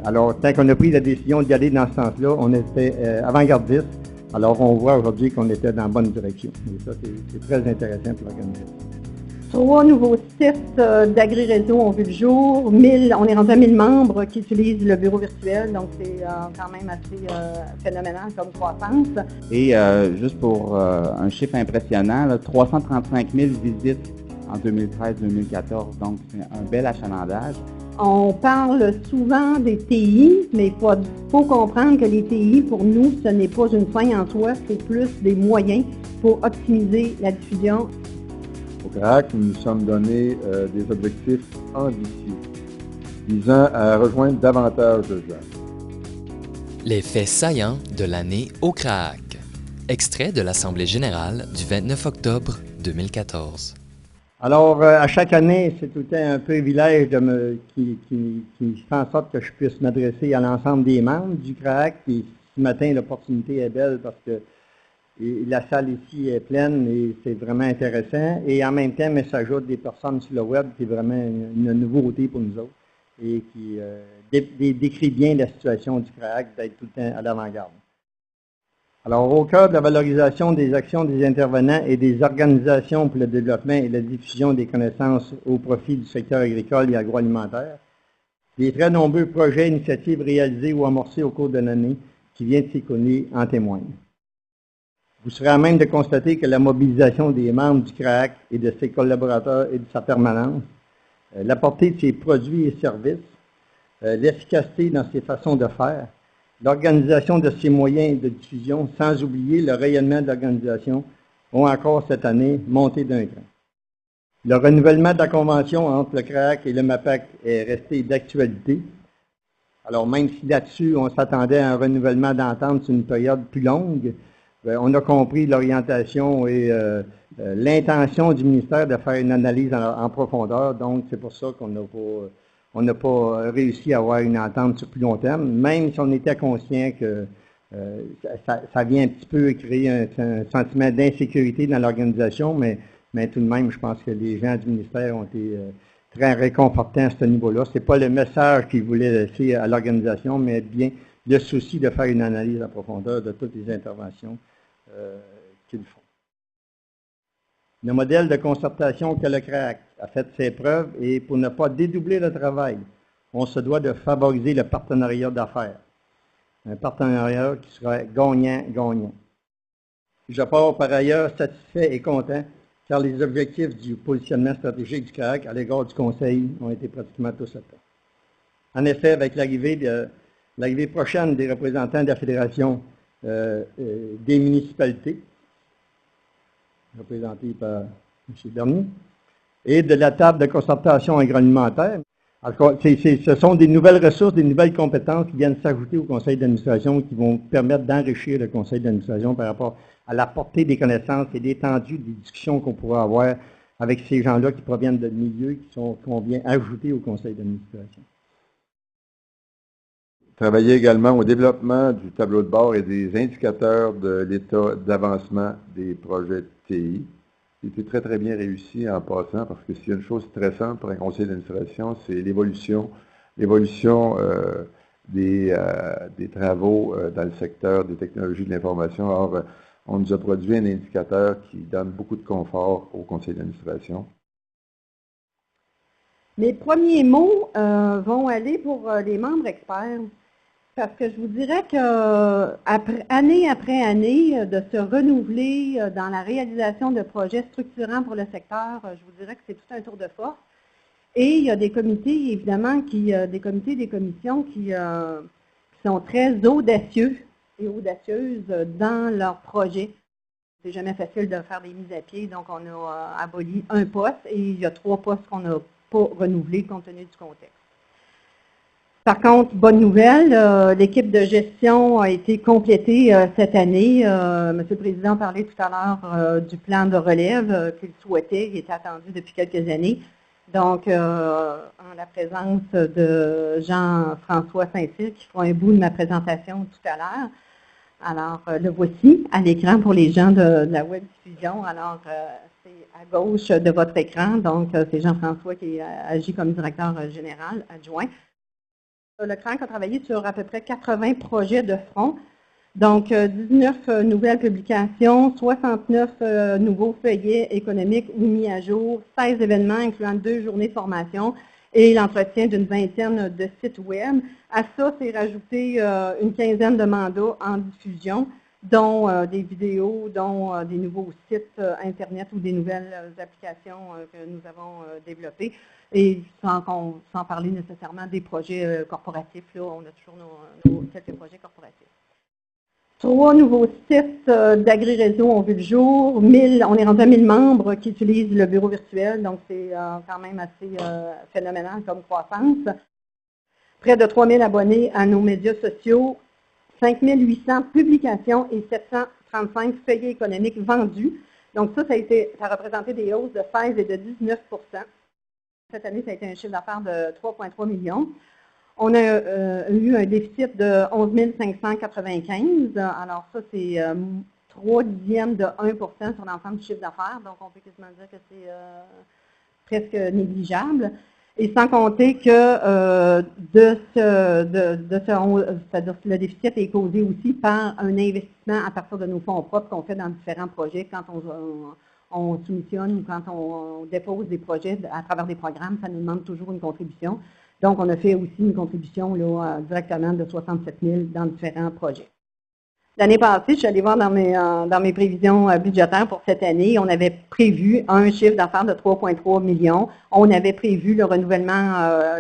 Alors, tant qu'on a pris la décision d'y aller dans ce sens-là, on était avant-gardiste. Alors, on voit aujourd'hui qu'on était dans la bonne direction. Et ça, c'est très intéressant pour l'organisation. 3 nouveaux sites d'Agri-Réseau ont vu le jour. On est rendu à 1000 membres qui utilisent le bureau virtuel, donc c'est quand même assez phénoménal comme croissance. Et juste pour un chiffre impressionnant, là, 335 000 visites en 2013-2014, donc c'est un bel achalandage. On parle souvent des TI, mais il faut comprendre que les TI, pour nous, ce n'est pas une fin en soi, c'est plus des moyens pour optimiser la diffusion. Au CRAAC, nous nous sommes donné des objectifs ambitieux, visant à rejoindre davantage de gens. Les faits saillants de l'année au CRAAC. Extrait de l'Assemblée générale du 29 octobre 2014. Alors, à chaque année, c'est tout le temps un privilège qui fait en sorte que je puisse m'adresser à l'ensemble des membres du CRAAC. Puis ce matin, l'opportunité est belle parce que la salle ici est pleine et c'est vraiment intéressant. Et en même temps, mais s'ajoute des personnes sur le web qui est vraiment une nouveauté pour nous autres et qui décrit bien la situation du CRAAC d'être tout le temps à l'avant-garde. Alors, au cœur de la valorisation des actions des intervenants et des organisations pour le développement et la diffusion des connaissances au profit du secteur agricole et agroalimentaire, les très nombreux projets et initiatives réalisés ou amorcés au cours de l'année qui vient de s'écouler en témoignent. Vous serez à même de constater que la mobilisation des membres du CRAAC et de ses collaborateurs et de sa permanence, la portée de ses produits et services, l'efficacité dans ses façons de faire, l'organisation de ses moyens de diffusion, sans oublier le rayonnement de l'organisation, ont encore cette année monté d'un cran. Le renouvellement de la convention entre le CRAAC et le MAPAC est resté d'actualité. Alors même si là-dessus, on s'attendait à un renouvellement d'entente sur une période plus longue, on a compris l'orientation et l'intention du ministère de faire une analyse en profondeur. Donc, c'est pour ça qu'on n'a pas réussi à avoir une entente sur plus long terme, même si on était conscient que ça vient un petit peu créer un sentiment d'insécurité dans l'organisation, mais tout de même, je pense que les gens du ministère ont été très réconfortants à ce niveau-là. Ce n'est pas le message qu'ils voulaient laisser à l'organisation, mais bien le souci de faire une analyse en profondeur de toutes les interventions qu'ils font. Le modèle de concertation que le CRAAC a fait ses preuves et pour ne pas dédoubler le travail, on se doit de favoriser le partenariat d'affaires. Un partenariat qui sera gagnant-gagnant. Je pars par ailleurs satisfait et content car les objectifs du positionnement stratégique du CRAAC à l'égard du Conseil ont été pratiquement tous atteints. En effet, avec l'arrivée prochaine des représentants de la Fédération des municipalités, représenté par M. Bernier, et de la table de concertation agroalimentaire. Alors, ce sont des nouvelles ressources, des nouvelles compétences qui viennent s'ajouter au conseil d'administration qui vont permettre d'enrichir le conseil d'administration par rapport à la portée des connaissances et l'étendue des discussions qu'on pourra avoir avec ces gens-là qui proviennent de milieux qu'on vient ajouter au conseil d'administration. Travailler également au développement du tableau de bord et des indicateurs de l'état d'avancement des projets de TI. C'était très, très bien réussi en passant parce que s'il y a une chose stressante pour un conseil d'administration, c'est l'évolution des travaux dans le secteur des technologies de l'information. Or, on nous a produit un indicateur qui donne beaucoup de confort au conseil d'administration. Mes premiers mots vont aller pour les membres experts. Parce que je vous dirais que année après année, de se renouveler dans la réalisation de projets structurants pour le secteur, je vous dirais que c'est tout un tour de force. Et il y a des comités, évidemment, des commissions qui sont très audacieux et audacieuses dans leurs projets. C'est jamais facile de faire des mises à pied, donc on a aboli un poste et il y a 3 postes qu'on n'a pas renouvelés compte tenu du contexte. Par contre, bonne nouvelle, l'équipe de gestion a été complétée cette année. Monsieur le Président parlait tout à l'heure du plan de relève qu'il souhaitait, qui était attendu depuis quelques années. Donc, en la présence de Jean-François Saint-Cyr, qui fera un bout de ma présentation tout à l'heure. Alors, le voici à l'écran pour les gens de la web diffusion. Alors, c'est à gauche de votre écran. Donc, c'est Jean-François qui agit comme directeur général adjoint. Le CRAC a travaillé sur à peu près 80 projets de front. Donc, 19 nouvelles publications, 69 nouveaux feuillets économiques ou mis à jour, 16 événements incluant 2 journées de formation et l'entretien d'une vingtaine de sites web. À ça, c'est rajouté une quinzaine de mandats en diffusion, dont des vidéos, dont des nouveaux sites Internet ou des nouvelles applications que nous avons développées. Et sans parler nécessairement des projets corporatifs, là, on a toujours quelques projets corporatifs. 3 nouveaux sites d'agri-réseau ont vu le jour. On est rendu à 1000 membres qui utilisent le bureau virtuel, donc c'est quand même assez phénoménal comme croissance. Près de 3000 abonnés à nos médias sociaux, 5800 publications et 735 feuillets économiques vendus. Donc ça a représenté des hausses de 16 et de 19 %. Cette année, ça a été un chiffre d'affaires de 3,3 millions. On a eu un déficit de 11 595. Alors ça, c'est 0,3 de 1% sur l'ensemble du chiffre d'affaires. Donc, on peut quasiment dire que c'est presque négligeable. Et sans compter que le déficit est causé aussi par un investissement à partir de nos fonds propres qu'on fait dans différents projets quand on soumissionne ou quand on dépose des projets à travers des programmes, ça nous demande toujours une contribution. Donc, on a fait aussi une contribution là, directement de 67 000 dans différents projets. L'année passée, je suis allée voir dans mes prévisions budgétaires pour cette année, on avait prévu un chiffre d'affaires de 3,3 millions. On avait prévu le renouvellement,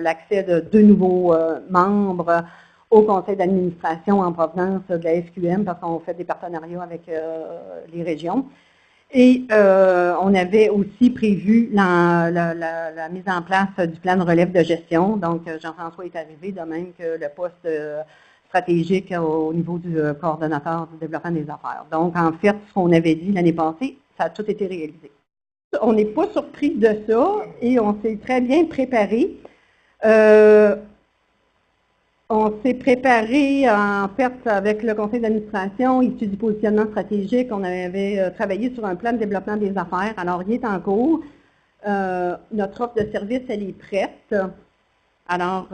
l'accès de 2 nouveaux membres au conseil d'administration en provenance de la SQM parce qu'on fait des partenariats avec les régions. Et on avait aussi prévu la mise en place du plan de relève de gestion. Donc, Jean-François est arrivé, de même que le poste stratégique au niveau du coordonnateur du développement des affaires. Donc, en fait, ce qu'on avait dit l'année passée, ça a tout été réalisé. On n'est pas surpris de ça et on s'est très bien préparé. On s'est préparé, en fait, avec le conseil d'administration, issu du positionnement stratégique. On avait travaillé sur un plan de développement des affaires. Alors, il est en cours. Notre offre de service, elle est prête. Alors,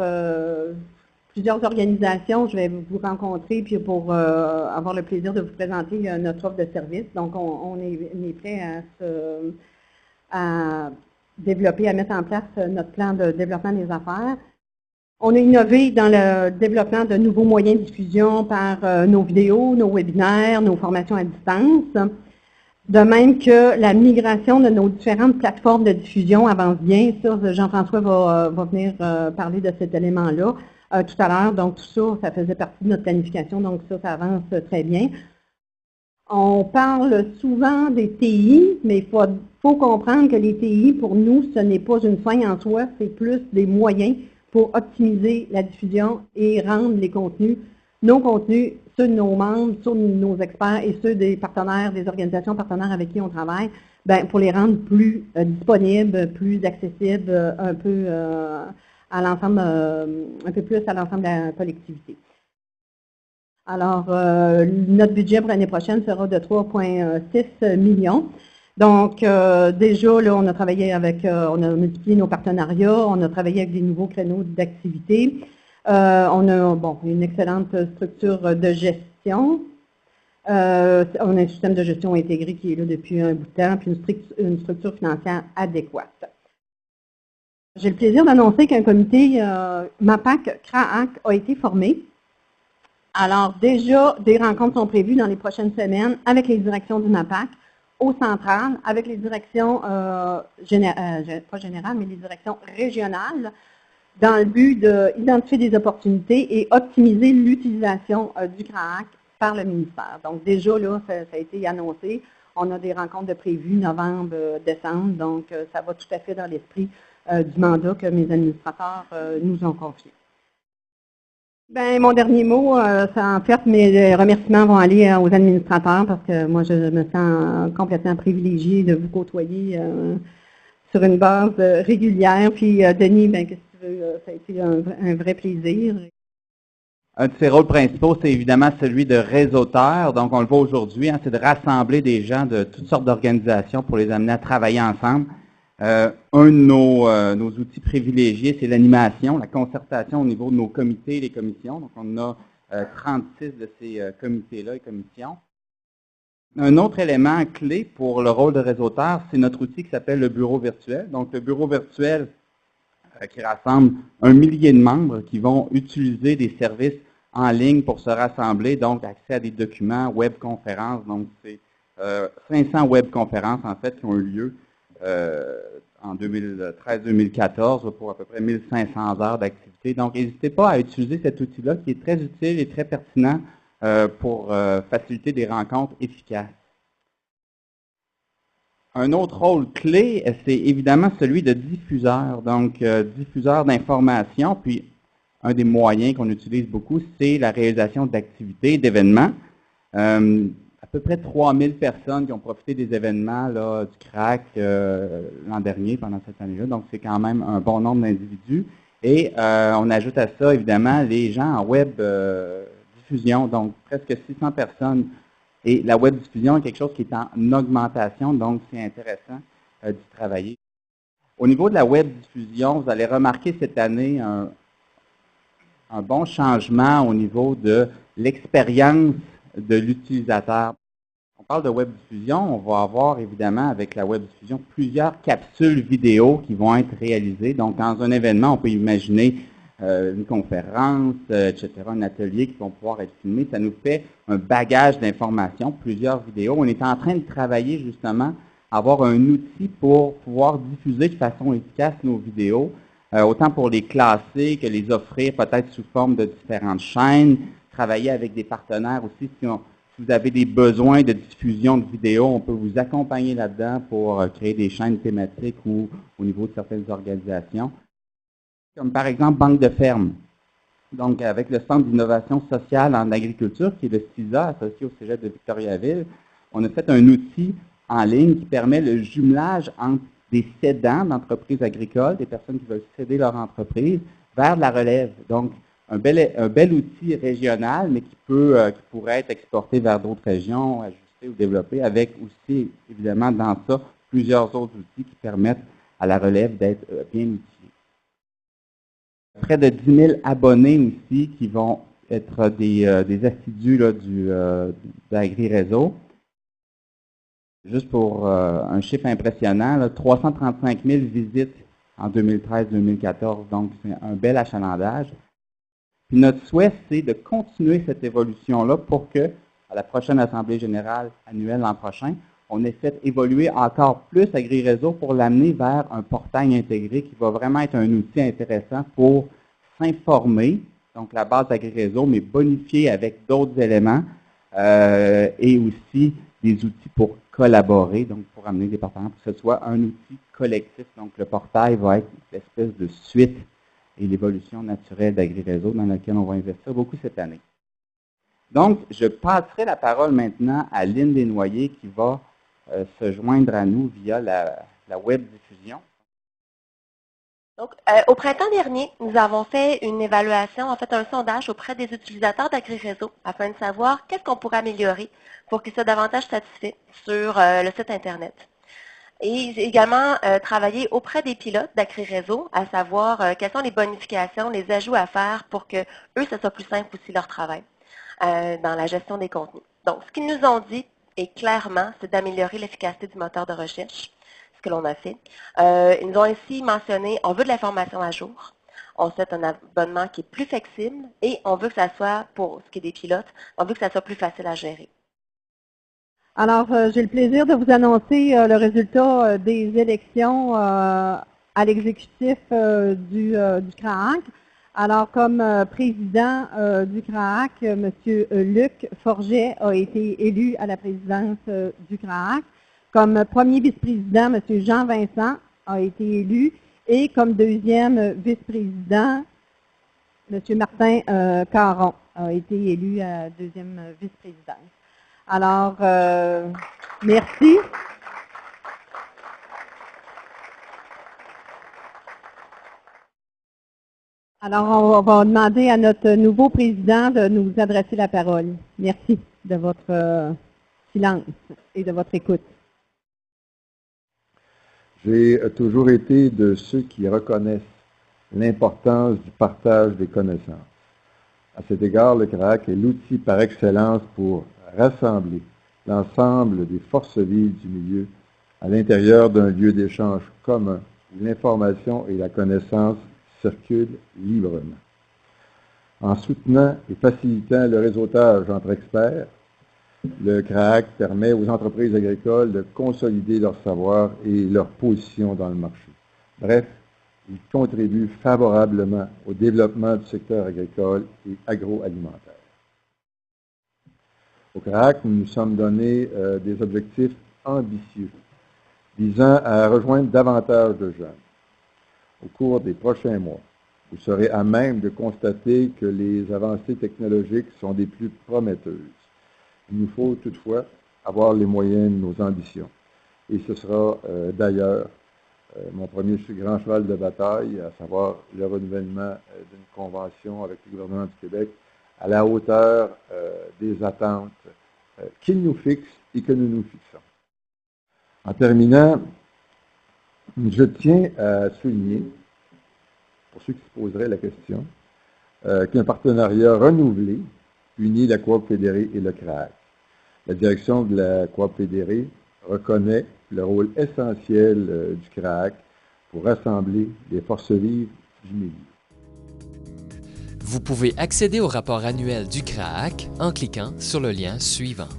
plusieurs organisations, je vais vous rencontrer puis pour avoir le plaisir de vous présenter notre offre de service. Donc, on est prêt à développer, à mettre en place notre plan de développement des affaires. On a innové dans le développement de nouveaux moyens de diffusion par nos vidéos, nos webinaires, nos formations à distance. De même que la migration de nos différentes plateformes de diffusion avance bien. Ça, Jean-François va venir parler de cet élément-là tout à l'heure. Donc, tout ça, ça faisait partie de notre planification. Donc, ça avance très bien. On parle souvent des TI, mais il faut comprendre que les TI, pour nous, ce n'est pas une fin en soi, c'est plus des moyens pour optimiser la diffusion et rendre les contenus, nos contenus, ceux de nos membres, ceux de nos experts et ceux des partenaires, des organisations partenaires avec qui on travaille, pour les rendre plus disponibles, plus accessibles un peu à l'ensemble, un peu plus à l'ensemble de la collectivité. Alors, notre budget pour l'année prochaine sera de 3,6 millions. Donc, déjà, là, on a travaillé avec, on a multiplié nos partenariats, on a travaillé avec des nouveaux créneaux d'activité. On a une excellente structure de gestion. On a un système de gestion intégré qui est là depuis un bout de temps, puis une structure financière adéquate. J'ai le plaisir d'annoncer qu'un comité MAPAC-CRAAC a été formé. Alors, déjà, des rencontres sont prévues dans les prochaines semaines avec les directions du MAPAC, au central, avec les directions, pas générales, mais les directions régionales, dans le but d'identifier des opportunités et optimiser l'utilisation du CRAAC par le ministère. Donc déjà, là, ça a été annoncé. On a des rencontres de prévues novembre, décembre, donc ça va tout à fait dans l'esprit du mandat que mes administrateurs nous ont confié. Mon dernier mot, en fait, mes remerciements vont aller aux administrateurs parce que moi, je me sens complètement privilégiée de vous côtoyer sur une base régulière. Puis, Denis, qu'est-ce que tu veux, ça a été un vrai plaisir. Un de ses rôles principaux, c'est évidemment celui de réseauteur. Donc, on le voit aujourd'hui, c'est de rassembler des gens de toutes sortes d'organisations pour les amener à travailler ensemble. Un de nos outils privilégiés, c'est l'animation, la concertation au niveau de nos comités et les commissions. Donc, on a 36 de ces comités-là et commissions. Un autre élément clé pour le rôle de réseauteur, c'est notre outil qui s'appelle le bureau virtuel. Donc, le bureau virtuel qui rassemble 1 millier de membres qui vont utiliser des services en ligne pour se rassembler, donc accès à des documents, webconférences. Donc, c'est 500 webconférences, en fait, qui ont eu lieu en 2013-2014 pour à peu près 1500 heures d'activité. Donc, n'hésitez pas à utiliser cet outil-là qui est très utile et très pertinent pour faciliter des rencontres efficaces. Un autre rôle clé, c'est évidemment celui de diffuseur, donc diffuseur d'informations, puis un des moyens qu'on utilise beaucoup, c'est la réalisation d'activités, d'événements. À peu près 3000 personnes qui ont profité des événements là, du CRAC l'an dernier, pendant cette année-là, donc c'est quand même un bon nombre d'individus. Et on ajoute à ça, évidemment, les gens en web diffusion, donc presque 600 personnes. Et la web diffusion est quelque chose qui est en augmentation, donc c'est intéressant d'y travailler. Au niveau de la web diffusion, vous allez remarquer cette année un bon changement au niveau de l'expérience de l'utilisateur. On parle de web diffusion, on va avoir évidemment avec la web diffusion plusieurs capsules vidéo qui vont être réalisées. Donc dans un événement, on peut imaginer une conférence, etc., un atelier qui vont pouvoir être filmés. Ça nous fait un bagage d'informations, plusieurs vidéos. On est en train de travailler justement à avoir un outil pour pouvoir diffuser de façon efficace nos vidéos, autant pour les classer que les offrir peut-être sous forme de différentes chaînes, travailler avec des partenaires aussi. Si vous avez des besoins de diffusion de vidéos, on peut vous accompagner là-dedans pour créer des chaînes thématiques ou au niveau de certaines organisations. Comme par exemple Banque de Ferme. Donc, avec le Centre d'innovation sociale en agriculture, qui est le CISA, associé au Cégep de Victoriaville, on a fait un outil en ligne qui permet le jumelage entre des cédants d'entreprises agricoles, des personnes qui veulent céder leur entreprise, vers la relève. Donc, un bel outil régional, mais qui pourrait être exporté vers d'autres régions, ajusté ou développé, avec aussi, évidemment, dans ça, plusieurs autres outils qui permettent à la relève d'être bien outillée. Près de 10 000 abonnés aussi qui vont être des assidus là, d'Agri-Réseau. Juste pour un chiffre impressionnant, là, 335 000 visites en 2013-2014, donc c'est un bel achalandage. Puis notre souhait, c'est de continuer cette évolution-là pour que, à la prochaine Assemblée générale annuelle l'an prochain, on ait fait évoluer encore plus Agri-Réseau pour l'amener vers un portail intégré qui va vraiment être un outil intéressant pour s'informer, donc la base Agri-Réseau, mais bonifier avec d'autres éléments et aussi des outils pour collaborer, donc pour amener des partenaires, pour que ce soit un outil collectif. Donc le portail va être l'espèce de suite et l'évolution naturelle d'Agri-Réseau dans laquelle on va investir beaucoup cette année. Donc, je passerai la parole maintenant à Lynn Desnoyers qui va se joindre à nous via la web diffusion. Donc, au printemps dernier, nous avons fait une évaluation, en fait un sondage auprès des utilisateurs d'Agri-Réseau afin de savoir qu'est-ce qu'on pourrait améliorer pour qu'ils soient davantage satisfaits sur le site Internet. Et j'ai également travaillé auprès des pilotes d'Agri-Réseau, à savoir quelles sont les bonifications, les ajouts à faire pour que eux, ce soit plus simple aussi leur travail dans la gestion des contenus. Donc, ce qu'ils nous ont dit, et clairement, c'est d'améliorer l'efficacité du moteur de recherche, ce que l'on a fait. Ils nous ont aussi mentionné, on veut de l'information à jour, on souhaite un abonnement qui est plus flexible et on veut que ça soit, pour ce qui est des pilotes, on veut que ça soit plus facile à gérer. Alors, j'ai le plaisir de vous annoncer le résultat des élections à l'exécutif du CRAAC. Alors, comme président du CRAAC, M. Luc Forget a été élu à la présidence du CRAAC. Comme premier vice-président, M. Jean Vincent a été élu. Et comme deuxième vice-président, M. Martin Caron a été élu à la deuxième vice-présidence. Alors, merci. Alors, on va demander à notre nouveau président de nous adresser la parole. Merci de votre silence et de votre écoute. J'ai toujours été de ceux qui reconnaissent l'importance du partage des connaissances. À cet égard, le CRAAC est l'outil par excellence pour rassembler l'ensemble des forces vives du milieu à l'intérieur d'un lieu d'échange commun où l'information et la connaissance circulent librement. En soutenant et facilitant le réseautage entre experts, le CRAAC permet aux entreprises agricoles de consolider leur savoir et leur position dans le marché. Bref, il contribue favorablement au développement du secteur agricole et agroalimentaire. Au CRAAC, nous nous sommes donné des objectifs ambitieux visant à rejoindre davantage de jeunes. Au cours des prochains mois, vous serez à même de constater que les avancées technologiques sont des plus prometteuses. Il nous faut toutefois avoir les moyens de nos ambitions. Et ce sera d'ailleurs mon premier grand cheval de bataille, à savoir le renouvellement d'une convention avec le gouvernement du Québec à la hauteur des attentes qu'il nous fixe et que nous nous fixons. En terminant, je tiens à souligner, pour ceux qui se poseraient la question, qu'un partenariat renouvelé unit la Coop fédérée et le CRAAC. La direction de la Coop fédérée reconnaît le rôle essentiel du CRAAC pour rassembler les forces vives du milieu. Vous pouvez accéder au rapport annuel du CRAAC en cliquant sur le lien suivant.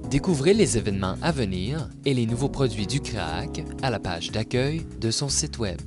Découvrez les événements à venir et les nouveaux produits du CRAAC à la page d'accueil de son site Web.